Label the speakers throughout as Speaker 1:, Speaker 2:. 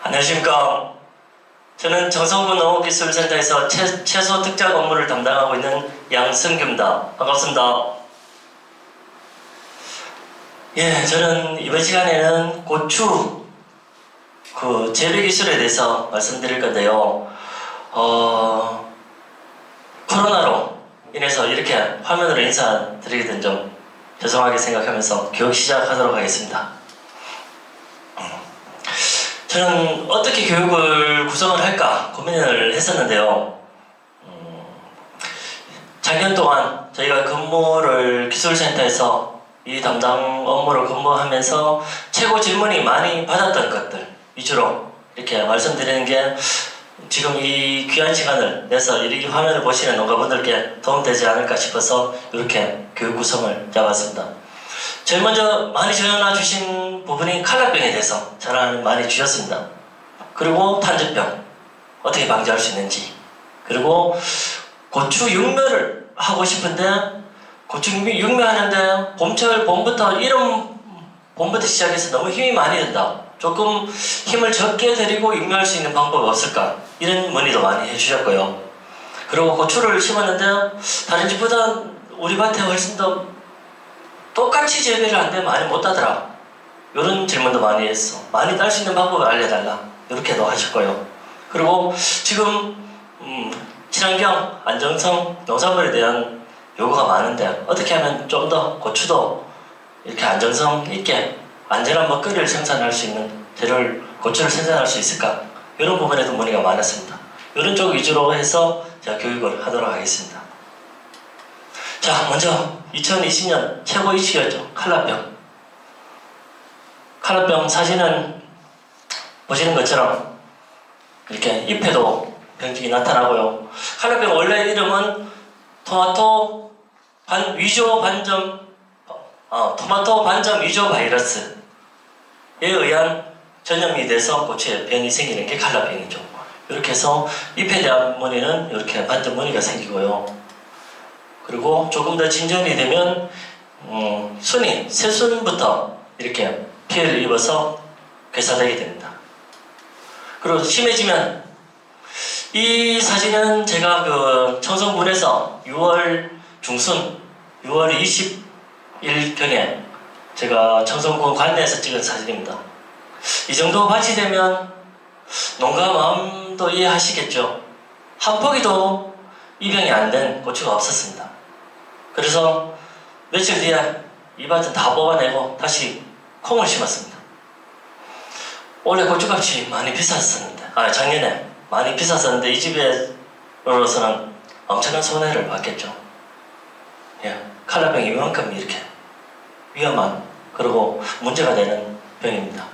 Speaker 1: 안녕하십니까. 저는 정성군 농업기술센터에서 채소 특작 업무를 담당하고 있는 양승규입니다. 반갑습니다. 예, 저는 이번 시간에는 고추 재배 기술에 대해서 말씀드릴 건데요. 코로나로 인해서 이렇게 화면으로 인사드리게 된 점 죄송하게 생각하면서 교육 시작하도록 하겠습니다. 저는 어떻게 교육을 구성을 할까 고민을 했었는데요. 작년 동안 저희가 근무를 기술센터에서 이 담당 업무를 근무하면서 최고 질문이 많이 받았던 것들 위주로 이렇게 말씀드리는 게 지금 이 귀한 시간을 내서 이 화면을 보시는 농가분들께 도움되지 않을까 싶어서 이렇게 교육 구성을 잡았습니다. 제일 먼저 많이 전화 주신 부분이 칼라병에 대해서 전화를 많이 주셨습니다. 그리고 탄저병 어떻게 방지할 수 있는지, 그리고 고추 육묘를 하고 싶은데 고추 육묘하는데 봄부터 이런 봄부터 시작해서 너무 힘이 많이 든다. 조금 힘을 적게 들이고 육묘할 수 있는 방법이 없을까? 이런 문의도 많이 해주셨고요. 그리고 고추를 심었는데 다른 집보다 우리 밭에 훨씬 더 똑같이 재배를 하는데 많이 못 따더라. 이런 질문도 많이 했어. 많이 딸 수 있는 방법을 알려달라. 이렇게도 하셨고요. 그리고 지금 친환경, 안정성, 농산물에 대한 요구가 많은데 어떻게 하면 좀 더 고추도 이렇게 안정성 있게 안전한 먹거리를 생산할 수 있는 고추를 생산할 수 있을까? 이런 부분에도 문의가 많았습니다. 이런 쪽 위주로 해서 제가 교육을 하도록 하겠습니다. 자, 먼저 2020년 최고 이슈였죠. 칼라병. 칼라병 사진은 보시는 것처럼 이렇게 잎에도 병증이 나타나고요. 칼라병 원래 이름은 토마토 반점 위조 바이러스에 의한 전염이 돼서 고추에 병이 생기는 게 칼라병이죠. 이렇게 해서 잎에 대한 무늬는 이렇게 반점 무늬가 생기고요. 그리고 조금 더 진전이 되면 새순부터 이렇게 피해를 입어서 괴사되게 됩니다. 그리고 심해지면 이 사진은 제가 청송군에서 6월 중순 6월 20일경에 제가 청송군 관내에서 찍은 사진입니다. 이 정도 밭이 되면 농가 마음도 이해하시겠죠. 한 포기도 입양이 안 된 고추가 없었습니다. 그래서 며칠 뒤에 이 밭은 다 뽑아내고 다시 콩을 심었습니다. 올해 고추값이 많이 비쌌었는데, 작년에 많이 비쌌었는데 이 집에로서는 엄청난 손해를 봤겠죠. 예, 칼라병이 이만큼 이렇게 위험한, 그리고 문제가 되는 병입니다.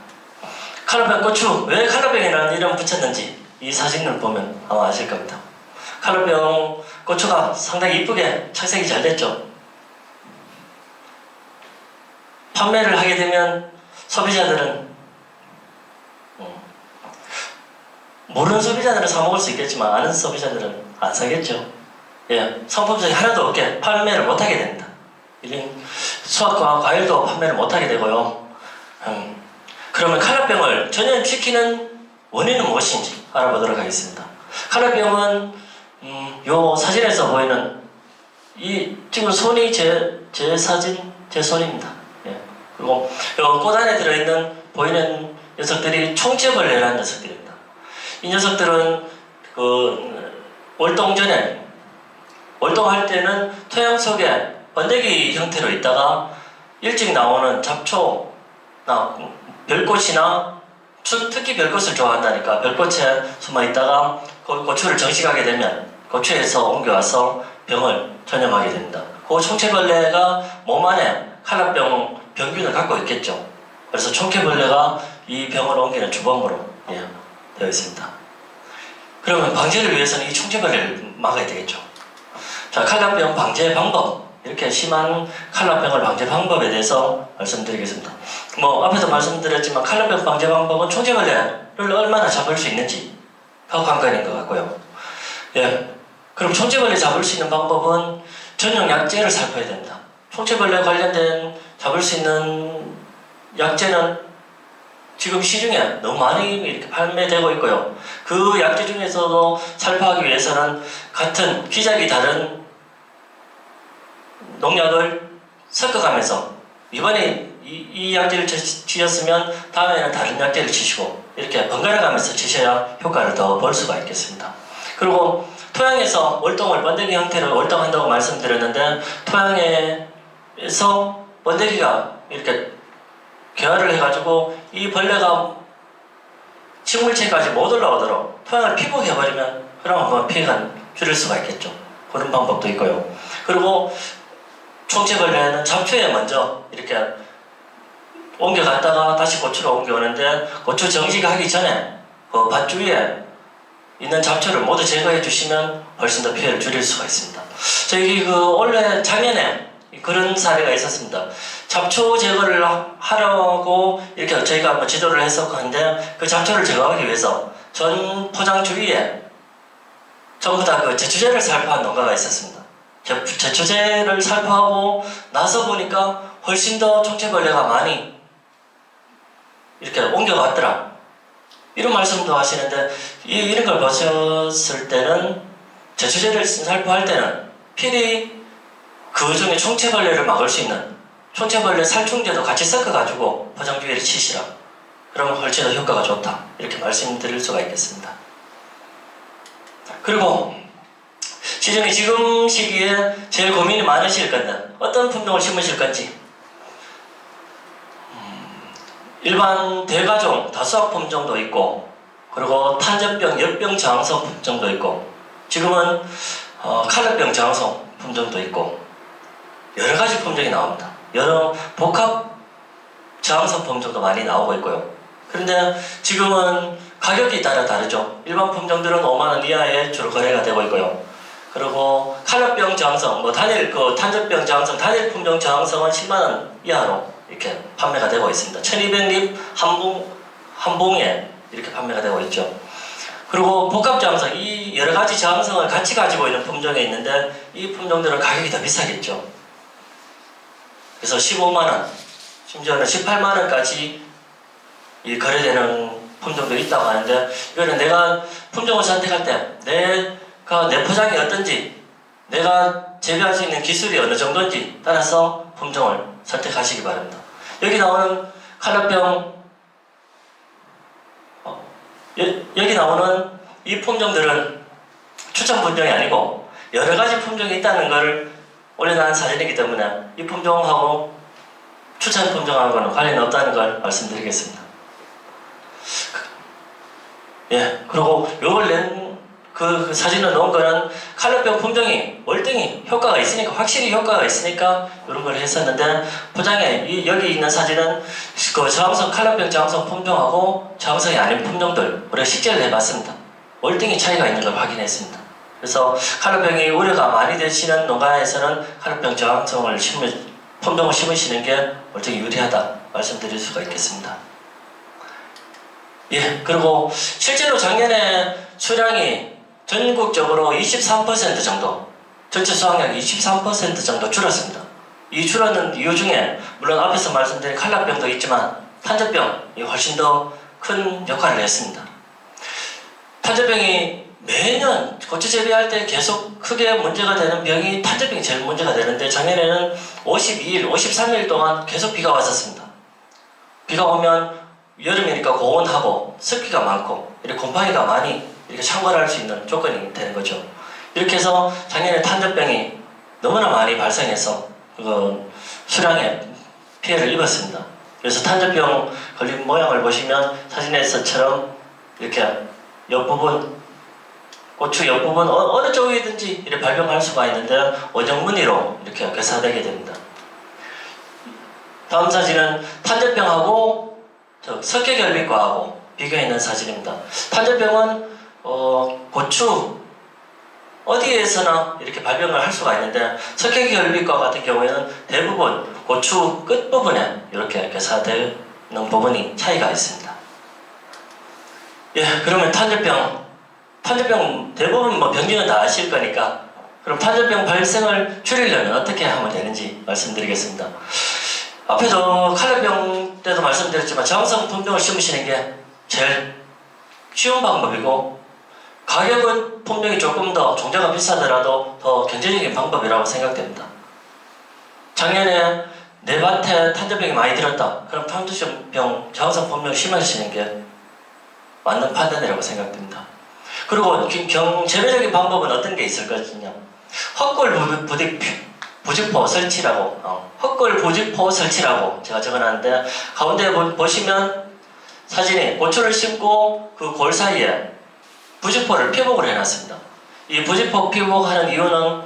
Speaker 1: 칼라병 고추, 왜 칼라병이라는 이름 붙였는지 이 사진을 보면 아마 아실 겁니다. 칼라병 고추가 상당히 이쁘게 착색이 잘 됐죠. 판매를 하게 되면 소비자들은 모르는 소비자들은 사 먹을 수 있겠지만 아는 소비자들은 안 사겠죠. 예, 상품성이 하나도 없게 판매를 못하게 됩니다. 이런 수확과 과일도 판매를 못하게 되고요. 그러면 칼라병을 전염시키는 원인은 무엇인지 알아보도록 하겠습니다. 칼라병은 요 사진에서 보이는 이 지금 손이 제 사진, 제 손입니다. 예. 그리고 요 꽃 안에 들어있는 보이는 녀석들이 총체벌레라는 녀석들입니다. 이 녀석들은 월동할 때는 토양 속에 번데기 형태로 있다가 일찍 나오는 잡초나 별꽃이나 특히 별꽃을 좋아한다니까 별꽃에 숨어 있다가 고추를 정식하게 되면 고추에서 옮겨와서 병을 전염하게 됩니다. 그 총체벌레가 몸 안에 칼라병 병균을 갖고 있겠죠. 그래서 총체벌레가 이 병을 옮기는 주범으로 되어 있습니다. 그러면 방제를 위해서는 이 총체벌레를 막아야 되겠죠. 자, 칼라병 방제 방법, 이렇게 심한 칼라병을 방제 방법에 대해서 말씀드리겠습니다. 앞에서 말씀드렸지만 칼라병 방제 방법은 총체벌레를 얼마나 잡을 수 있는지가 관건인 것 같고요. 예, 그럼 총체벌레 잡을 수 있는 방법은 전용 약제를 살포해야 됩니다. 총체벌레 관련된 잡을 수 있는 약재는 지금 시중에 너무 많이 이렇게 판매되고 있고요. 그 약재 중에서도 살포하기 위해서는 같은 기작이 다른 농약을 섞어가면서 이번에 이 약재를 치셨으면 다음에는 다른 약재를 치시고 이렇게 번갈아 가면서 치셔야 효과를 더 볼 수가 있겠습니다. 그리고 토양에서 월동을 번데기 형태로 월동한다고 말씀드렸는데 토양에서 번데기가 이렇게 개화를 해가지고 이 벌레가 식물체까지 못 올라오도록 토양을 피복해버리면 그럼 피해가 줄일 수가 있겠죠. 그런 방법도 있고요. 그리고 총체벌레는 잡초에 먼저 이렇게 옮겨갔다가 다시 고추로 옮겨오는데 고추 정식하기 전에 그 밭주위에 있는 잡초를 모두 제거해 주시면 훨씬 더 피해를 줄일 수가 있습니다. 저희 올해 작년에 그런 사례가 있었습니다. 잡초 제거를 하려고 이렇게 저희가 뭐 지도를 했었는데 그 잡초를 제거하기 위해서 전 포장 주위에 전부 다 그 제초제를 살포한 농가가 있었습니다. 제초제를 살포하고 나서 보니까 훨씬 더 총체벌레가 많이 이렇게 옮겨갔더라. 이런 말씀도 하시는데 이런 걸 보셨을 때는 제초제를 살포할 때는 필히 그 중에 총체벌레를 막을 수 있는 총체벌레 살충제도 같이 섞어가지고 포장 주위를 치시라. 그러면 훨씬 더 효과가 좋다. 이렇게 말씀드릴 수가 있겠습니다. 그리고 시중에 지금 시기에 제일 고민이 많으실 건데 어떤 품종을 심으실 건지 일반 대가종 다수학 품종도 있고 그리고 탄저병, 엿병 저항성 품종도 있고 지금은 칼라병 저항성 품종도 있고 여러 가지 품종이 나옵니다. 여러 복합 저항성 품종도 많이 나오고 있고요. 그런데 지금은 가격이 따라 다르죠. 일반 품종들은 5만원 이하에 주로 거래가 되고 있고요. 그리고 칼라병 저항성, 탄저병 저항성, 단일 품종 저항성은 10만원 이하로 이렇게 판매가 되고 있습니다. 1200립 한 봉에 이렇게 판매가 되고 있죠. 그리고 복합 저항성, 이 여러 가지 저항성을 같이 가지고 있는 품종이 있는데 이 품종들은 가격이 더 비싸겠죠. 그래서 15만원, 심지어는 18만원까지 거래되는 품종도 있다고 하는데 이거는 내가 품종을 선택할 때 내 포장이 어떤지 내가 재배할 수 있는 기술이 어느 정도인지 따라서 품종을 선택하시기 바랍니다. 여기 나오는 칼라병 여기 나오는 이 품종들은 추천 품종이 아니고 여러 가지 품종이 있다는 것을 올려놓은 사진이기 때문에 이 품종하고 추천 품종하고는 관련이 없다는 걸 말씀드리겠습니다. 예, 그리고 요걸 그 사진을 넣은 거는 칼라병 품종이 월등히 효과가 있으니까 확실히 효과가 있으니까 이런 걸 했었는데 포장에 여기 있는 사진은 그 저항성 칼라병 저항성 품종하고 저항성이 아닌 품종들 우리가 식재를 해봤습니다. 월등히 차이가 있는 걸 확인했습니다. 그래서 칼라병이 우려가 많이 되시는 농가에서는 칼라병 저항성을 품종을 심으시는 게 월등히 유리하다 말씀드릴 수가 있겠습니다. 예, 그리고 실제로 작년에 수량이 전국적으로 23% 정도, 전체 수확량이 23% 정도 줄었습니다. 이 줄었는 이유 중에 물론 앞에서 말씀드린 칼라병도 있지만 탄저병이 훨씬 더 큰 역할을 했습니다. 탄저병이 매년 고추 재배할 때 계속 크게 문제가 되는 병이 탄저병이 제일 문제가 되는데 작년에는 52일, 53일 동안 계속 비가 왔었습니다. 비가 오면 여름이니까 고온하고 습기가 많고 이렇게 곰팡이가 많이 이렇게 창궐할 수 있는 조건이 되는 거죠. 이렇게 해서 작년에 탄저병이 너무나 많이 발생해서 수량에 피해를 입었습니다. 그래서 탄저병 걸린 모양을 보시면 사진에서처럼 이렇게 옆부분 고추 옆부분 어느 쪽이든지 이렇게 발병할 수가 있는데 원형무늬로 이렇게 괴사되게 됩니다. 다음 사진은 탄저병하고 석회결핍과하고 비교해 있는 사진입니다. 탄저병은 고추 어디에서나 이렇게 발병을 할 수가 있는데 석회결핍과 같은 경우에는 대부분 고추 끝부분에 이렇게 괴사되는 부분이 차이가 있습니다. 예, 그러면 탄저병 대부분 병균은 다 아실 거니까 그럼 탄저병 발생을 줄이려면 어떻게 하면 되는지 말씀드리겠습니다. 앞에도 칼레병 때도 말씀드렸지만 저항성 품종을 심으시는 게 제일 쉬운 방법이고 가격은 품종이 조금 더 종자가 비싸더라도 더 경제적인 방법이라고 생각됩니다. 작년에 내 밭에 탄저병이 많이 들었다. 그럼 탄저병 저항성 품종을 심으시는 게 맞는 판단이라고 생각됩니다. 그리고 재배적인 방법은 어떤 게 있을 것이냐. 헛골 부직포 설치라고 헛골 부직포 설치라고 제가 적어놨는데 가운데 보시면 사진이 고추를 심고 그 골 사이에 부직포를 피복을 해놨습니다. 이 부직포 피복하는 이유는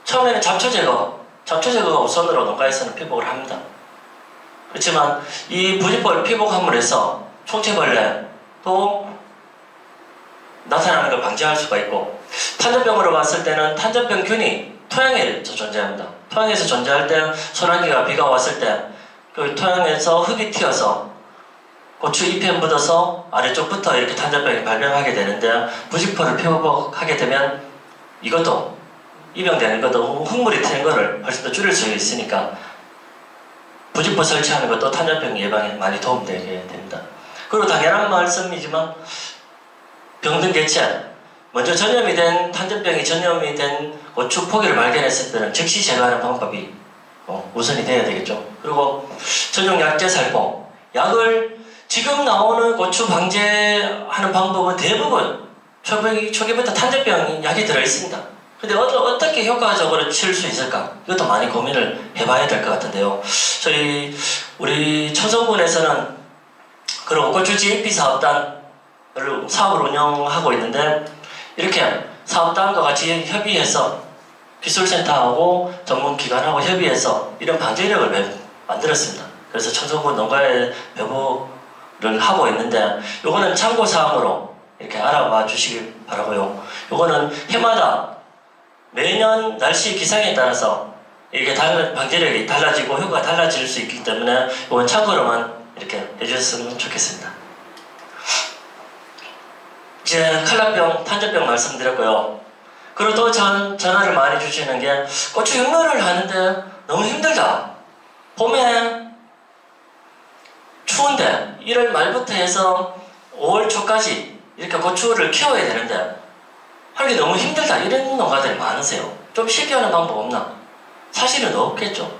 Speaker 1: 처음에는 잡초 제거가 우선으로 농가에서는 피복을 합니다. 그렇지만 이 부직포를 피복함으로 해서 총체벌레도 나타나는 걸 방지할 수가 있고 탄저병으로 봤을 때는 탄저병균이 토양에서 존재합니다. 토양에서 존재할 때 소나기가 비가 왔을 때 그 토양에서 흙이 튀어서 고추 잎에 묻어서 아래쪽부터 이렇게 탄저병이 발병하게 되는데 부직포를 피복하게 되면 이것도 입양되는 것도 흙물이 튀는 것을 훨씬 더 줄일 수 있으니까 부직포 설치하는 것도 탄저병 예방에 많이 도움되게 됩니다. 그리고 당연한 말씀이지만 병든 개체 먼저 탄저병이 전염이 된 고추 포기를 발견했을 때는 즉시 제거하는 방법이 우선이 돼야 되겠죠. 그리고 전용 약제 살포 약을 지금 나오는 고추 방제하는 방법은 대부분 초기부터 탄저병 약이 들어있습니다. 근데 어떻게 효과적으로 치울 수 있을까? 이것도 많이 고민을 해봐야 될 것 같은데요. 우리 청성군에서는 그리고 고추 GAP 사업단을 사업을 운영하고 있는데 이렇게 사업단과 같이 협의해서 기술센터하고 전문기관하고 협의해서 이런 방제력을 만들었습니다. 그래서 청성군 농가에 배부를 하고 있는데 요거는 참고사항으로 이렇게 알아봐 주시기 바라고요. 요거는 해마다 매년 날씨 기상에 따라서 이게 방제력이 달라지고 효과가 달라질 수 있기 때문에 이건 참고로만 이렇게 해주셨으면 좋겠습니다. 이제 칼라병, 탄저병 말씀드렸고요. 그리고 또 전화를 많이 주시는 게 고추 흉내를 하는데 너무 힘들다. 봄에 추운데 1월 말부터 해서 5월 초까지 이렇게 고추를 키워야 되는데 하기 너무 힘들다. 이런 농가들이 많으세요. 좀 쉽게 하는 방법 없나? 사실은 없겠죠.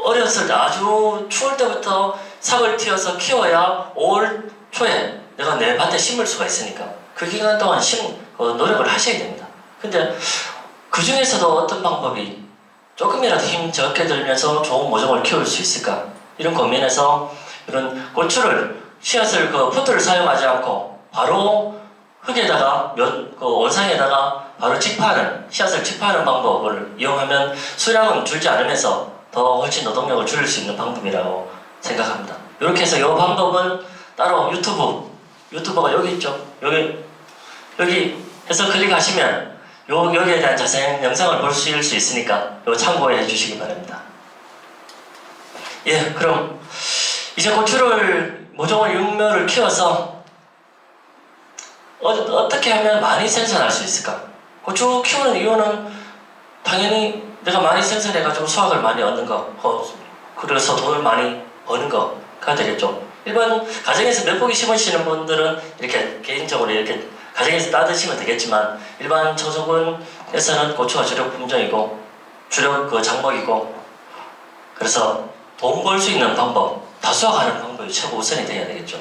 Speaker 1: 어렸을 때 아주 추울 때부터 삭을 틔워서 키워야 5월 초에 내가 내 밭에 심을 수가 있으니까 그 기간 동안 노력을 하셔야 됩니다. 근데 그 중에서도 어떤 방법이 조금이라도 힘 적게 들면서 좋은 모종을 키울 수 있을까? 이런 고민에서 이런 고추를 씨앗을 포트를 사용하지 않고 바로 흙에다가 원상에다가 바로 씨앗을 직파하는 방법을 이용하면 수량은 줄지 않으면서 더 훨씬 노동력을 줄일 수 있는 방법이라고 생각합니다. 이렇게 해서 이 방법은 따로 유튜버가 여기 있죠. 여기 해서 클릭하시면 여기에 대한 자세한 영상을 보실 수 있으니까 이거 참고해 주시기 바랍니다. 예, 그럼 이제 고추를 모종을 육묘를 키워서 어떻게 하면 많이 생산할 수 있을까? 고추 키우는 이유는 당연히 내가 많이 생산해가지고 수확을 많이 얻는 거, 그래서 돈을 많이 버는 거가 되겠죠. 일반 가정에서 몇 포기 심으시는 분들은 이렇게 개인적으로 이렇게 가정에서 따드시면 되겠지만 일반 청소군에서는 고추가 주력 품종이고 주력 장목이고 그래서 돈 벌 수 있는 방법, 다수화하는 방법이 최고 우선이 돼야 되겠죠.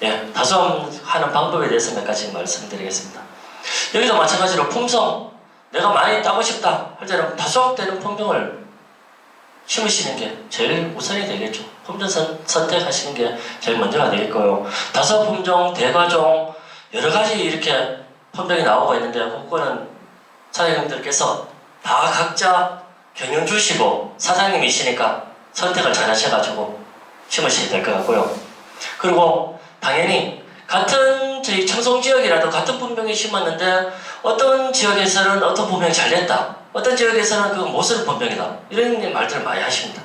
Speaker 1: 예, 다수화하는 방법에 대해서 몇 가지 말씀드리겠습니다. 여기도 마찬가지로 품종, 내가 많이 따고 싶다 할 때는 다수화되는 품종을 심으시는 게 제일 우선이 되겠죠. 품종 선택하시는 게 제일 먼저가 되겠고요. 다수화 품종, 대과종 여러 가지 이렇게 품종이 나오고 있는데 그거는 사장님들께서 다 각자 경영 주시고 사장님이시니까 선택을 잘 하셔가지고 심으셔야 될 것 같고요. 그리고 당연히 같은 저희 청송 지역이라도 같은 품종이 심었는데 어떤 지역에서는 어떤 품종이 잘 됐다. 어떤 지역에서는 그거 못 쓰는 품종이다. 이런 말들을 많이 하십니다.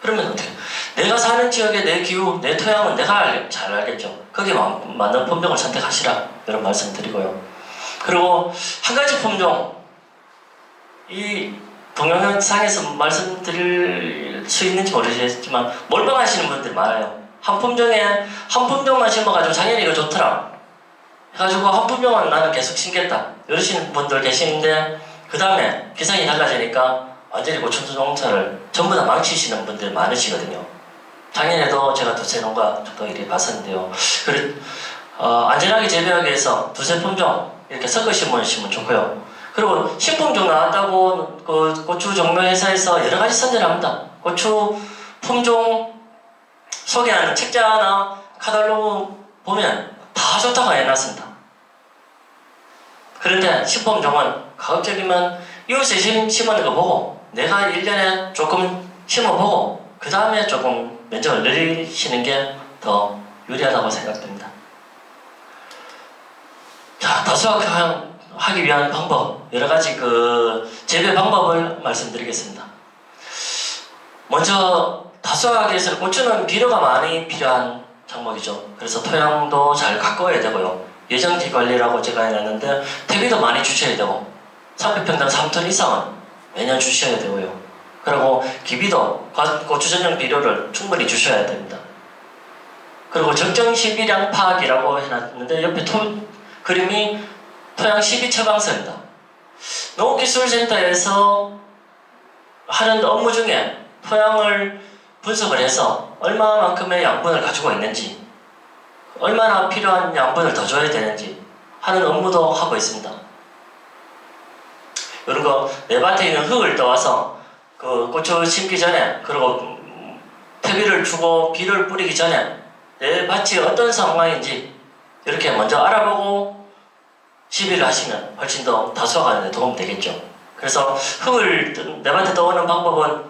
Speaker 1: 그러면 어떻게? 내가 사는 지역의 내 기후, 내 토양은 내가 잘 알겠죠. 거기에 맞는 품종을 선택하시라. 이런 말씀 드리고요. 그리고 한 가지 품종, 이 동영상에서 말씀드릴 수 있는지 모르겠지만 몰빵하시는 분들이 많아요. 한 품종만 심어가지고 작년에 이거 좋더라 해가지고 한 품종만 나는 계속 심겠다 이러시는 분들 계시는데 그 다음에 기상이 달라지니까 완전히 고추 농사를 전부 다 망치시는 분들 많으시거든요. 작년에도 제가 두세 농가 정도 이렇게 봤었는데요. 안전하게 재배하기 위해서 두세 품종 이렇게 섞어 심으면 좋고요. 그리고 신품종 나왔다고 그 고추 종묘 회사에서 여러 가지 선전을 합니다. 고추 품종 소개하는 책자나 카탈로그 보면 다 좋다고 해놨습니다. 그런데 신품종은 가급적이면 이웃에 심는 거 보고 내가 1년에 조금 심어보고 그 다음에 조금 면적을 늘리시는 게 더 유리하다고 생각됩니다. 자, 다수화하기 위한 방법, 여러 가지 그 재배 방법을 말씀드리겠습니다. 먼저 다수화하기 위해서는 고추는 비료가 많이 필요한 작목이죠. 그래서 토양도 잘 가꿔야 되고요. 예정지 관리라고 제가 해놨는데 퇴비도 많이 주셔야 되고 300평당 3톤 이상은 매년 주셔야 되고요. 그리고 기비도 고추 전용 비료를 충분히 주셔야 됩니다. 그리고 적정 시비량 파악이라고 해놨는데 옆에 그림이 토양 시비 처방서입니다. 농업기술센터에서 하는 업무 중에 토양을 분석을 해서 얼마만큼의 양분을 가지고 있는지 얼마나 필요한 양분을 더 줘야 되는지 하는 업무도 하고 있습니다. 이런 거 내 밭에 있는 흙을 떠와서 그 고추 심기 전에 그리고 퇴비를 주고 비료를 뿌리기 전에 내 밭이 어떤 상황인지 이렇게 먼저 알아보고 시비를 하시면 훨씬 더 다수화하는 데 도움이 되겠죠. 그래서 흙을 내 밭에 떠오는 방법은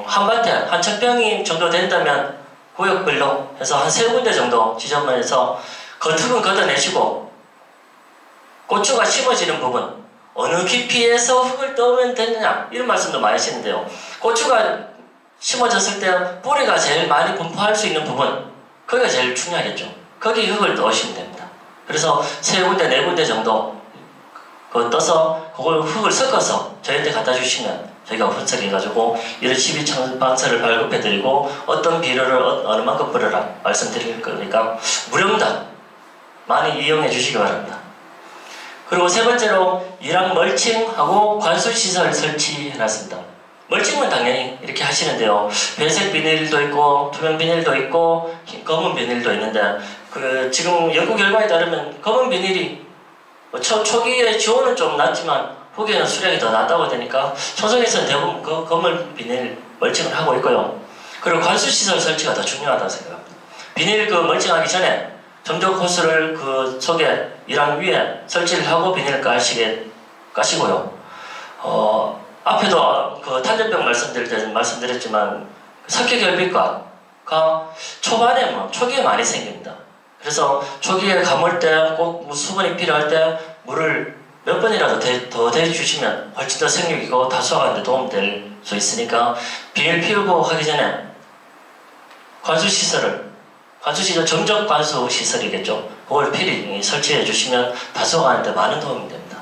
Speaker 1: 한 밭에 한 1000평이 정도 된다면 구역별로 해서 한 3군데 정도 지점을 해서 겉흙은 걷어내시고 고추가 심어지는 부분 어느 깊이에서 흙을 떠오면 되느냐 이런 말씀도 많이 하시는데요. 고추가 심어졌을 때 뿌리가 제일 많이 분포할 수 있는 부분 거기가 제일 중요하겠죠. 거기 흙을 넣으시면 됩니다. 그래서 3군데 4군데 정도 떠서 그걸 흙을 섞어서 저희한테 갖다 주시면 저희가 분석해가지고 이런 시비 처방서를 발급해드리고 어떤 비료를 어느 만큼 뿌려라 말씀드릴 거니까 무료입니다. 많이 이용해 주시기 바랍니다. 그리고 세 번째로 이랑 멀칭하고 관수시설 설치해놨습니다. 멀칭은 당연히 이렇게 하시는데요. 배색 비닐도 있고 투명 비닐도 있고 검은 비닐도 있는데 지금 연구 결과에 따르면 검은 비닐이 초기에 지원은 좀 낮지만 후기에는 수량이 더 낮다고 되니까 초성에서는 대부분 그 검은 비닐 멀칭을 하고 있고요. 그리고 관수시설 설치가 더 중요하다고 생각합니다. 비닐 멀칭하기 전에 점적 호스를 그 속에 이랑 위에 설치를 하고 비닐을 까시고요. 앞에도 탄저병 말씀드릴 때 말씀드렸지만 석회결핍과가 초기에 많이 생깁니다. 그래서 초기에 감을 때 꼭 수분이 필요할 때 물을 몇 번이라도 더 대주시면 훨씬 더 생육이고 다수화하는 데 도움될 수 있으니까 비닐 피우고 하기 전에 관수시설 점적 관수 시설이겠죠. 그걸 필히 설치해 주시면 다수화하는 데 많은 도움이 됩니다.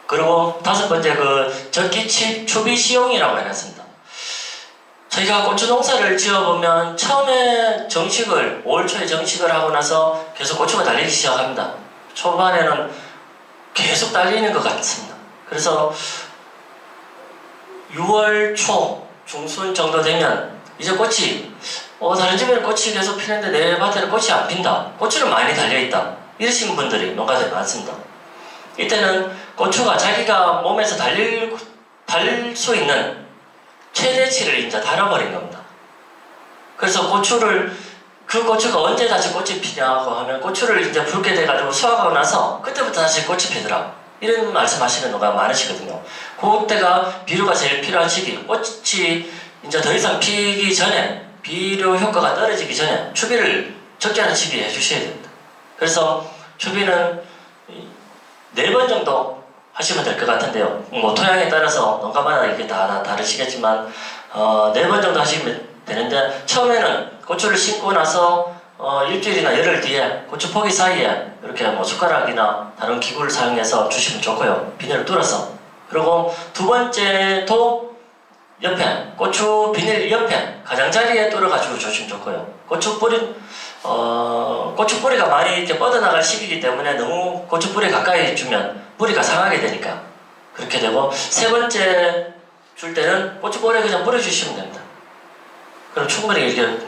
Speaker 1: 그리고 5번째 적기 추비 시용이라고 해놨습니다. 저희가 고추 농사를 지어보면 처음에 5월 초에 정식을 하고 나서 계속 고추가 달리기 시작합니다. 초반에는 계속 달리는 것 같습니다. 그래서 6월 초 중순 정도 되면 이제 꽃이 다른 집에는 꽃이 계속 피는데 내 밭에는 꽃이 안 핀다. 고추는 많이 달려있다. 이러신 분들이 농가들이 많습니다. 이때는 고추가 자기가 몸에서 달릴 수 있는 최대치를 이제 달아버린 겁니다. 그래서 그 고추가 언제 다시 꽃이 피냐고 하면 고추를 이제 붉게 돼가지고 수확하고 나서 그때부터 다시 꽃이 피더라. 이런 말씀하시는 농가 많으시거든요. 그때가 비료가 제일 필요한 시기. 꽃이 이제 더 이상 피기 전에 비료 효과가 떨어지기 전에 추비를 적지 않은 시기에 해주셔야 됩니다. 그래서 추비는 4번 정도 하시면 될 것 같은데요. 토양에 따라서 농가마다 이게 다 다르시겠지만 4번 정도 하시면 되는데 처음에는 고추를 심고 나서 일주일이나 열흘 뒤에 고추 포기 사이에 이렇게 숟가락이나 다른 기구를 사용해서 주시면 좋고요. 비닐을 뚫어서 그리고 두 번째도 옆에, 고추 비닐 옆에 가장자리에 뚫어가지고 주시면 좋고요. 고추 뿌리가 많이 이렇게 뻗어나갈 시기이기 때문에 너무 고추 뿌리 가까이 주면 뿌리가 상하게 되니까 그렇게 되고, 세 번째 줄 때는 고추 뿌리 그냥 뿌려주시면 됩니다. 그럼 충분히 이렇게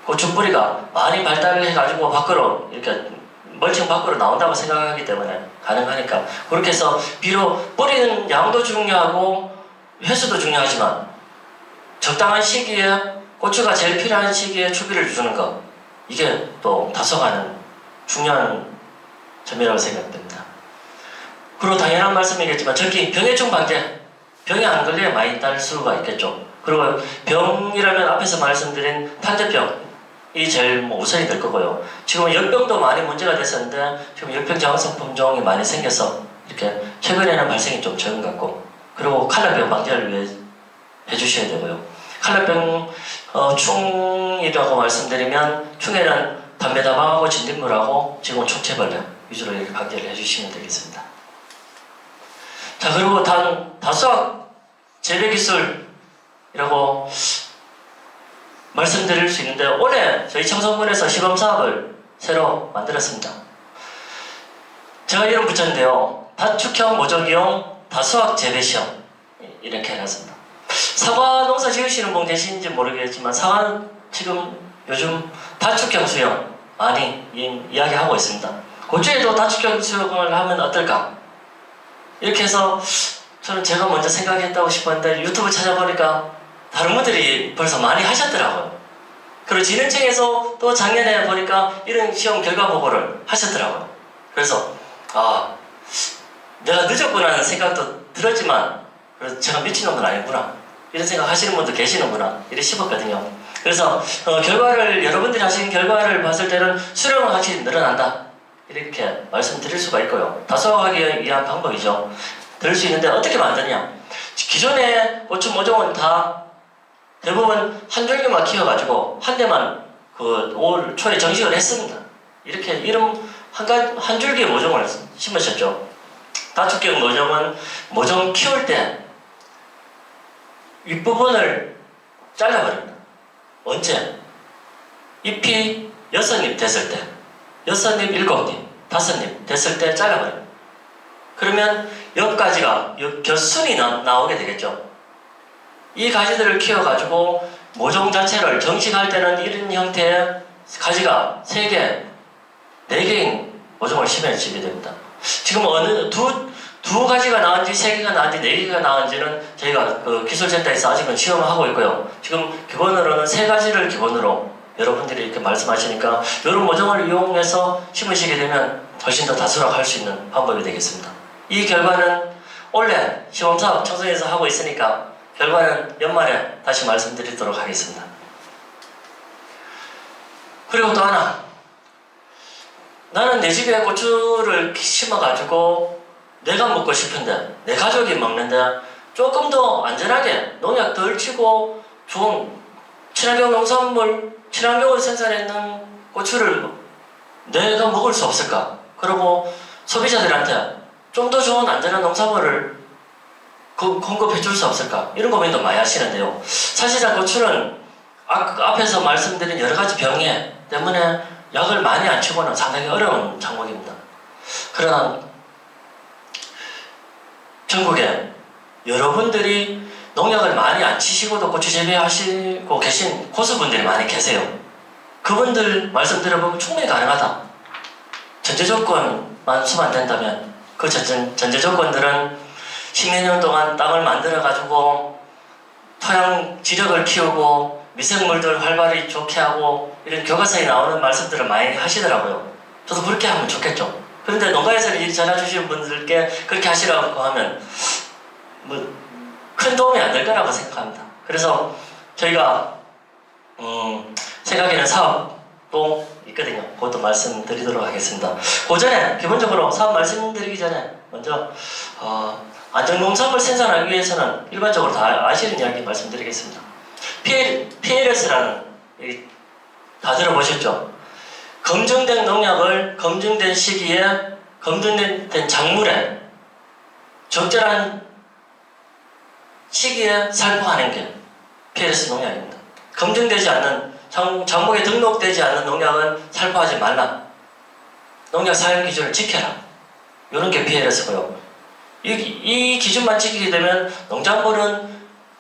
Speaker 1: 고추 뿌리가 많이 발달해가지고 밖으로 이렇게 멀칭 밖으로 나온다고 생각하기 때문에 가능하니까, 그렇게 해서 비록 뿌리는 양도 중요하고 횟수도 중요하지만 적당한 시기에, 고추가 제일 필요한 시기에 추비를 주는 것, 이게 또 다소가는 중요한 점이라고 생각됩니다. 그리고 당연한 말씀이겠지만 저기 병해충 방제, 병에 안 걸려야 많이 딸 수가 있겠죠. 그리고 병이라면 앞에서 말씀드린 탄저병이 제일 우선이 될 거고요. 지금 열병도 많이 문제가 됐었는데 지금 열병 장성 품종이 많이 생겨서 이렇게 최근에는 발생이 좀 적은 것 같고, 그리고 칼라병 방지를 위해 해주셔야 되고요. 칼라병 충이라고 말씀드리면, 충에는 담배다방하고 진딧물하고 지금 총체벌레 위주로 이렇게 방지를 해주시면 되겠습니다. 자, 그리고 다수학 재배기술이라고 말씀드릴 수 있는데, 올해 저희 청소군에서 시범사업을 새로 만들었습니다. 제가 이름 붙였는데요. 다축형 모종이용 다수학 재배시험, 이렇게 해놨습니다. 사과 농사 지으시는 분 계신지 모르겠지만 사과는 지금 요즘 다축형 수형 많이 이야기하고 있습니다. 고추에도 다축형 수형을 하면 어떨까? 이렇게 해서 저는 제가 먼저 생각했다고 싶었는데 유튜브 찾아보니까 다른 분들이 벌써 많이 하셨더라고요. 그리고 진흥청에서 또 작년에 보니까 이런 시험 결과 보고를 하셨더라고요. 그래서 내가 늦었구나 하는 생각도 들었지만, 그래서 제가 미치는 건 아니구나 이런 생각 하시는 분도 계시는구나 이렇게 싶었거든요. 그래서 여러분들이 하신 결과를 봤을 때는 수령은 확실히 늘어난다 이렇게 말씀드릴 수가 있고요. 다소하기 위한 방법이죠. 될 수 있는데 어떻게 만드냐? 기존의 고추 모종은 다 대부분 한 줄기만 키워가지고 한 대만 올 초에 정식을 했습니다. 이렇게 이름 한 줄기의 모종을 심으셨죠. 다축경 모종은 모종 키울 때 윗부분을 잘라버립니다. 언제? 잎이 6잎 됐을 때, 6잎, 7잎, 5잎 됐을 때 잘라버립니다. 그러면 옆가지가 곁순이 나오게 되겠죠. 이 가지들을 키워가지고 모종 자체를 정식할 때는 이런 형태의 가지가 3개, 4개인 모종을 심어지게 됩니다. 지금 어느 두 가지가 나온지 3개가 나온지 4개가 나온지는 저희가 기술센터에서 아직은 시험을 하고 있고요. 지금 기본으로는 3가지를 기본으로 여러분들이 이렇게 말씀하시니까 이런 모종을 이용해서 심으시게 되면 훨씬 더 다수락할 수 있는 방법이 되겠습니다. 이 결과는 원래 시범사업 청소년에서 하고 있으니까 결과는 연말에 다시 말씀드리도록 하겠습니다. 그리고 또 하나, 나는 내 집에 고추를 심어가지고 내가 먹고 싶은데, 내 가족이 먹는데 조금 더 안전하게 농약 덜 치고 좋은 친환경 농산물, 친환경으로 생산했는 고추를 내가 먹을 수 없을까? 그리고 소비자들한테 좀 더 좋은 안전한 농산물을 공급해 줄 수 없을까? 이런 고민도 많이 하시는데요. 사실상 고추는 앞에서 말씀드린 여러 가지 병에 때문에 약을 많이 안 치고는 상당히 어려운 작물입니다. 그러나 전국에 여러분들이 농약을 많이 안 치시고도 고추 재배하시고 계신 고수분들이 많이 계세요. 그분들 말씀 들어보면 충분히 가능하다. 전제 조건만 수반된다면 그 전제 조건들은 10여 년 동안 땅을 만들어가지고 토양 지력을 키우고 미생물들 활발히 좋게 하고 이런 교과서에 나오는 말씀들을 많이 하시더라고요. 저도 그렇게 하면 좋겠죠. 그런데 농가에서 일 전해주시는 분들께 그렇게 하시라고 하면 큰 도움이 안 될 거라고 생각합니다. 그래서 저희가 생각에는 사업도 있거든요. 그것도 말씀드리도록 하겠습니다. 그 전에 기본적으로 사업 말씀드리기 전에 먼저 안전농산물 생산하기 위해서는 일반적으로 다 아시는 이야기 말씀드리겠습니다. PLS라는 다 들어보셨죠? 검증된 농약을 검증된 시기에 검증된 작물에 적절한 시기에 살포하는 게 PLS 농약입니다. 검증되지 않는, 작목에 등록되지 않는 농약은 살포하지 말라. 농약 사용 기준을 지켜라. 이런 게 PLS고요. 이 기준만 지키게 되면 농작물은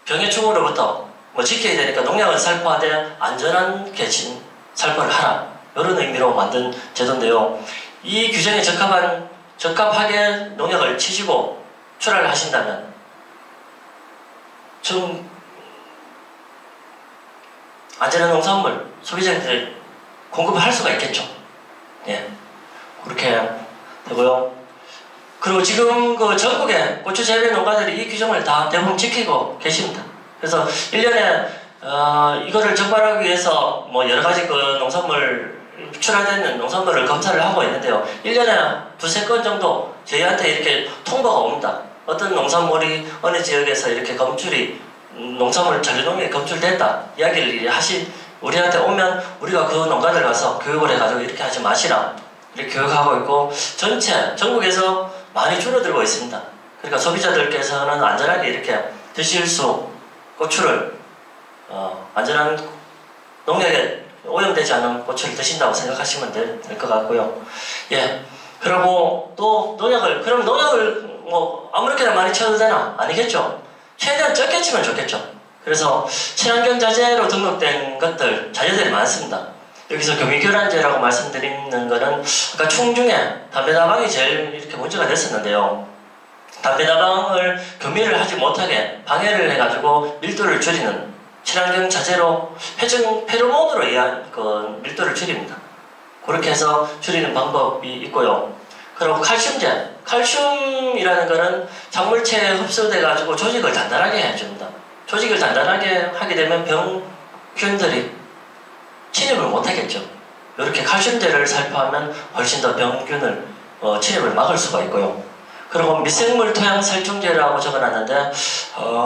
Speaker 1: 병해충으로부터 지켜야 되니까 농약은 살포하되 안전한 게 살포를 하라. 이런 의미로 만든 제도인데요. 이 규정에 적합하게 농약을 치시고 출하를 하신다면 좀 안전한 농산물 소비자들이 공급을 할 수가 있겠죠. 예, 그렇게 되고요. 그리고 지금 그 전국의 고추 재배 농가들이 이 규정을 다 대부분 지키고 계십니다. 그래서 1년에 이거를 적발하기 위해서 여러 가지 그 농산물 출하되는 농산물을 검사를 하고 있는데요. 1년에 두세 건 정도 저희한테 이렇게 통보가 옵니다. 어떤 농산물이 어느 지역에서 이렇게 검출이 농산물 전류농약이 검출됐다 이야기를 우리한테 오면 우리가 그 농가들 가서 교육을 해가지고 이렇게 하지 마시라 이렇게 교육하고 있고 전국에서 많이 줄어들고 있습니다. 그러니까 소비자들께서는 안전하게 이렇게 드실 수 고추를 안전한 농약에 오염되지 않은 고추를 드신다고 생각하시면 될 것 같고요. 예. 그리고 또 그럼 농약을 아무렇게나 많이 쳐도 되나? 아니겠죠. 최대한 적게 치면 좋겠죠. 그래서 친환경 자재로 등록된 자재들이 많습니다. 여기서 교미교란제라고 말씀드리는 거는 아까 충 중에 담배다방이 제일 이렇게 문제가 됐었는데요. 담배다방을 교미를 하지 못하게 방해를 해가지고 밀도를 줄이는 친환경 자재로 페로몬으로 그 밀도를 줄입니다. 그렇게 해서 줄이는 방법이 있고요. 그리고 칼슘이라는 거는 작물체에 흡수돼가지고 조직을 단단하게 해줍니다. 조직을 단단하게 하게 되면 병균들이 침입을 못하겠죠. 이렇게 칼슘제를 살포하면 훨씬 더 병균을 침입을 막을 수가 있고요. 그리고 미생물 토양살충제라고 적어놨는데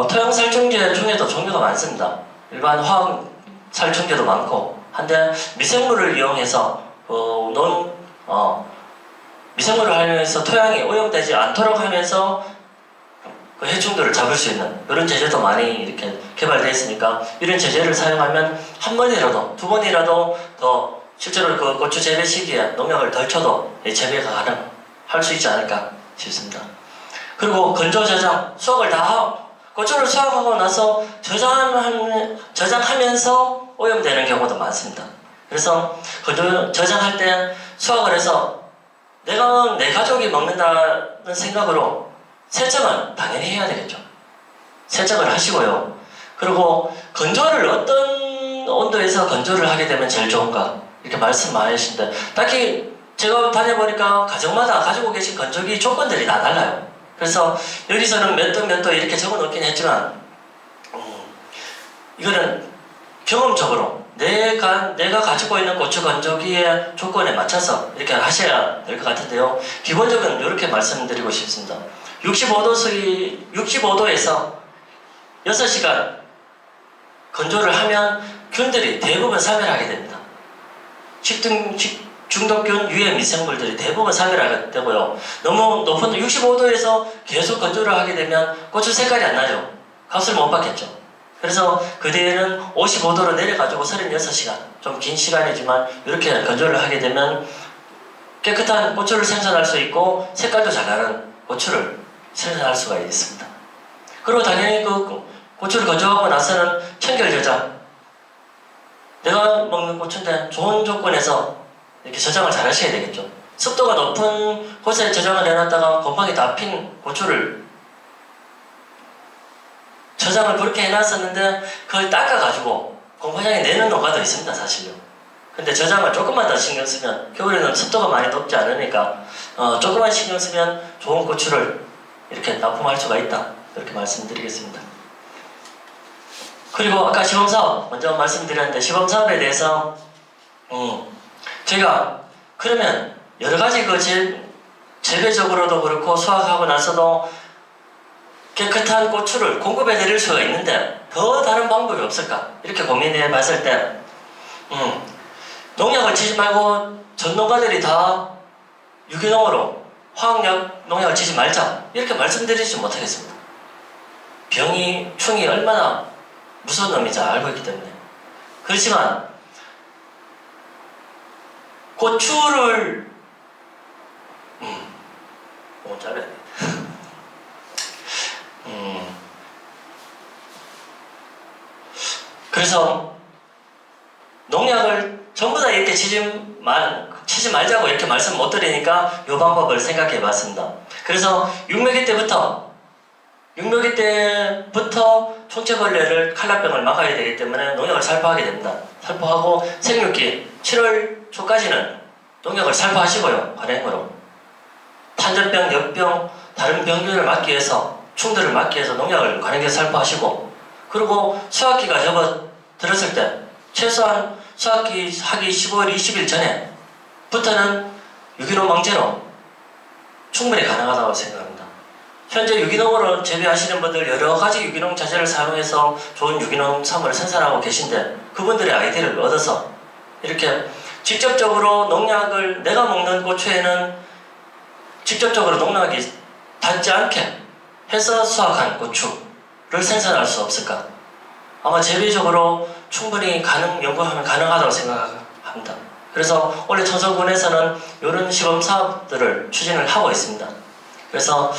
Speaker 1: 토양살충제 중에도 종류가 많습니다. 일반 화학 살충제도 많고 한데 미생물을 이용해서 미생물을 활용해서 토양이 오염되지 않도록 하면서 그 해충들을 잡을 수 있는 이런 제재도 많이 이렇게 개발되어 있으니까 이런 제재를 사용하면 한 번이라도 두 번이라도 더 실제로 그 고추 재배 시기에 농약을 덜 쳐도 재배가 가능할 수 있지 않을까 싶습니다. 그리고 건조 저장, 고추를 수확하고 나서 저장하면서 오염되는 경우도 많습니다. 그래서 건조 저장할 때 수확을 해서 내가 내 가족이 먹는다는 생각으로 세척은 당연히 해야 되겠죠. 세척을 하시고요. 그리고 건조를 어떤 온도에서 건조를 하게 되면 제일 좋은가 이렇게 말씀 많이 하시는데 딱히 제가 다녀보니까 가정마다 가지고 계신 건조기 조건들이 다 달라요. 그래서 여기서는 몇 도 이렇게 적어놓긴 했지만 이거는 경험적으로 내가 가지고 있는 고추 건조기의 조건에 맞춰서 이렇게 하셔야 될 것 같은데요. 기본적으로 이렇게 말씀드리고 싶습니다. 65도에서 6시간 건조를 하면 균들이 대부분 사멸하게 됩니다. 중독균, 유해 미생물들이 대부분 사멸하게 되고요. 너무 높은 65도에서 계속 건조를 하게 되면 고추 색깔이 안 나죠. 값을 못 받겠죠. 그래서 그 뒤에는 55도로 내려가지고 36시간, 좀 긴 시간이지만 이렇게 건조를 하게 되면 깨끗한 고추를 생산할 수 있고 색깔도 잘 나는 고추를 생산할 수가 있습니다. 그리고 당연히 그 고추를 건조하고 나서는 청결 저장. 내가 먹는 고추인데 좋은 조건에서 이렇게 저장을 잘 하셔야 되겠죠. 습도가 높은 곳에 저장을 해놨다가 곰팡이 다 핀 고추를 저장을 그렇게 해놨었는데 그걸 닦아가지고 곰팡이 내는 농가도 있습니다, 사실요. 근데 저장을 조금만 더 신경 쓰면 겨울에는 습도가 많이 높지 않으니까 조금만 신경 쓰면 좋은 고추를 이렇게 납품할 수가 있다. 이렇게 말씀드리겠습니다. 그리고 아까 시범사업 먼저 말씀드렸는데 시범사업에 대해서 저희가 그러면 여러가지 그 재배적으로도 그렇고 수확하고 나서도 깨끗한 고추를 공급해 드릴 수가 있는데 더 다른 방법이 없을까 이렇게 고민해 봤을 때 농약을 치지 말고 전 농가들이 다 유기농으로 화학약 농약을 치지 말자 이렇게 말씀드리지 못하겠습니다. 병이, 충이 얼마나 무서운 놈인지 알고 있기 때문에. 그렇지만 고추를 잘라야 돼. 그래서 농약을 전부 다 이렇게 치지 말자고 이렇게 말씀 못 드리니까 이 방법을 생각해 봤습니다. 그래서 육묘기 때부터 총체벌레를 칼라병을 막아야 되기 때문에 농약을 살포하게 됩니다. 살포하고 생육기 7월 초까지는 농약을 살포하시고요. 관행으로 탄저병, 역병, 다른 병균을 막기 위해서, 충들을 막기 위해서 농약을 관행해서 살포하시고, 그리고 수확기가 접어들었을 때 최소한 수확기 하기 15일, 20일 전에부터는 유기농 방제로 충분히 가능하다고 생각합니다. 현재 유기농으로 재배하시는 분들 여러 가지 유기농 자재를 사용해서 좋은 유기농 사물을 생산하고 계신데, 그분들의 아이디어를 얻어서 이렇게 직접적으로 농약을, 내가 먹는 고추에는 직접적으로 농약이 닿지 않게 해서 수확한 고추를 생산할 수 없을까? 아마 재배적으로 충분히 연구하면 가능하다고 생각합니다. 그래서 올해 청소군에서는 이런 시범 사업들을 추진을 하고 있습니다. 그래서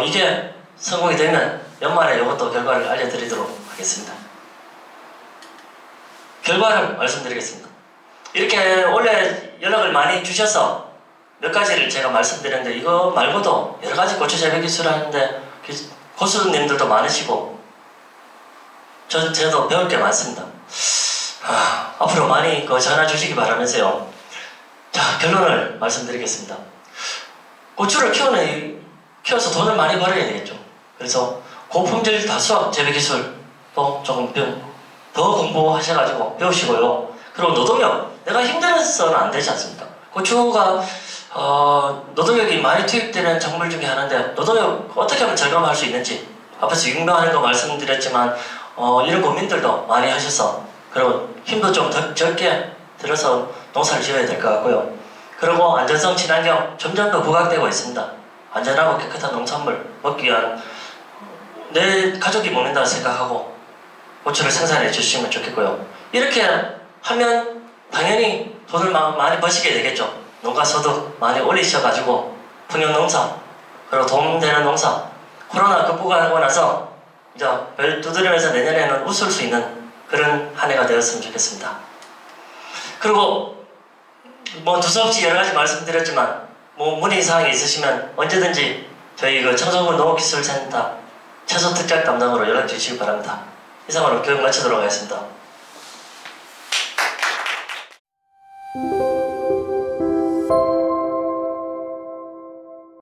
Speaker 1: 이게 성공이 되면 연말에 이것도 결과를 알려드리도록 하겠습니다. 결과를 말씀드리겠습니다. 이렇게 원래 연락을 많이 주셔서 몇 가지를 제가 말씀드렸는데, 이거 말고도 여러 가지 고추 재배 기술을 하는데 고수님들도 많으시고 저도 배울 게 많습니다. 앞으로 많이 전화 주시기 바라면서요. 자, 결론을 말씀드리겠습니다. 고추를 키워서 돈을 많이 벌어야 되겠죠. 그래서 고품질 다수학 재배 기술도 조금 더 공부하셔가지고 배우시고요. 그리고 노동력, 내가 힘들어서는 안 되지 않습니까? 고추가 노동력이 많이 투입되는 작물 중에 하나인데, 노동력 어떻게 하면 절감할 수 있는지 앞에서 육묘하는 거 말씀드렸지만 이런 고민들도 많이 하셔서, 그리고 힘도 좀 적게 들어서 농사를 지어야 될 것 같고요. 그리고 안전성, 친환경 점점 더 부각되고 있습니다. 안전하고 깨끗한 농산물 먹기 위한, 내 가족이 먹는다고 생각하고 고추를 생산해 주시면 좋겠고요. 이렇게 하면 당연히 돈을 많이 버시게 되겠죠. 농가 소득 많이 올리셔가지고 풍년농사, 그리고 도움되는 농사, 코로나 극복하고 나서 이제 별 두드리면서 내년에는 웃을 수 있는 그런 한 해가 되었으면 좋겠습니다. 그리고 두서없이 여러 가지 말씀드렸지만 문의사항이 있으시면 언제든지 저희 청소군 농업기술센터 채소특작 담당으로 연락 주시기 바랍니다. 이상으로 교육 마치도록 하겠습니다.